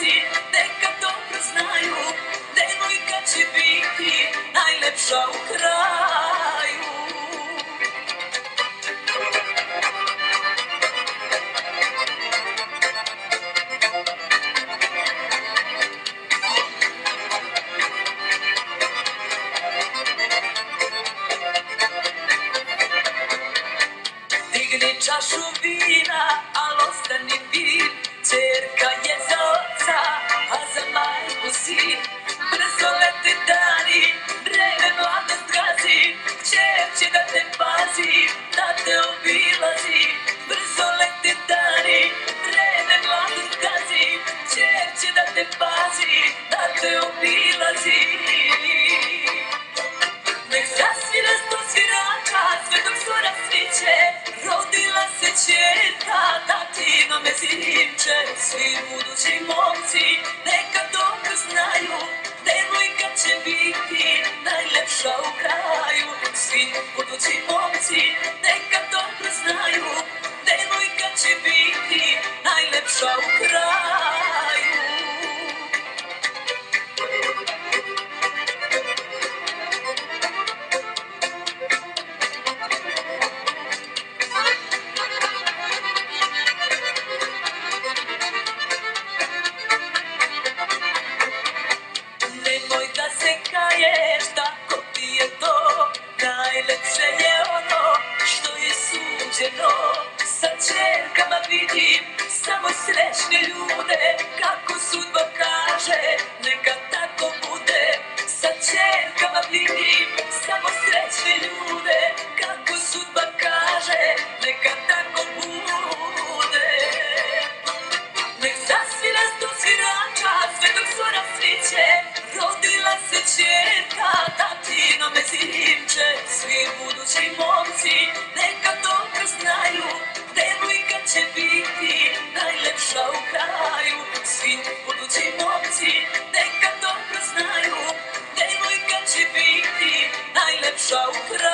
momci, neka dobro znaju, devojka će biti najlepša u kraju. Digni čašu vina, al ostani vir, ćerka je za oca, a za majku sin. Brzo lete dani, vreme mladost gazi, kćer će da te pazi, da te obilazi. Brzo lete dani, vreme mladost gazi, kćer će da te pazi, da te obilazi. Nek zasvira sto svirača, sve dok zora sviće, rodila se ćerka, tatino mezinče. Svi budući momci, neka dobro znaju, devojka će biti najlepša u kraju. Svi budući momci, neka dobro znaju, devojka će biti najlepša u kraju. Nemoj da se kaješ, tako ti je to, najlepše je ono što je suđeno. Sa ćerkama vidim samo srećne ljude, kako sudba kaže, neka tako bude. Sa ćerkama vidim samo srećne ljude, kako sudba kaže, neka tako bude. Nek zasvira sto svirača, sve dok zora sviće, rodila se ćerka, tatino mezinče. Svi budući momci, neka dobro znaju, devojka će biti najlepša u kraju. Svi budući momci, neka dobro znaju, devojka će biti najlepša u kraju.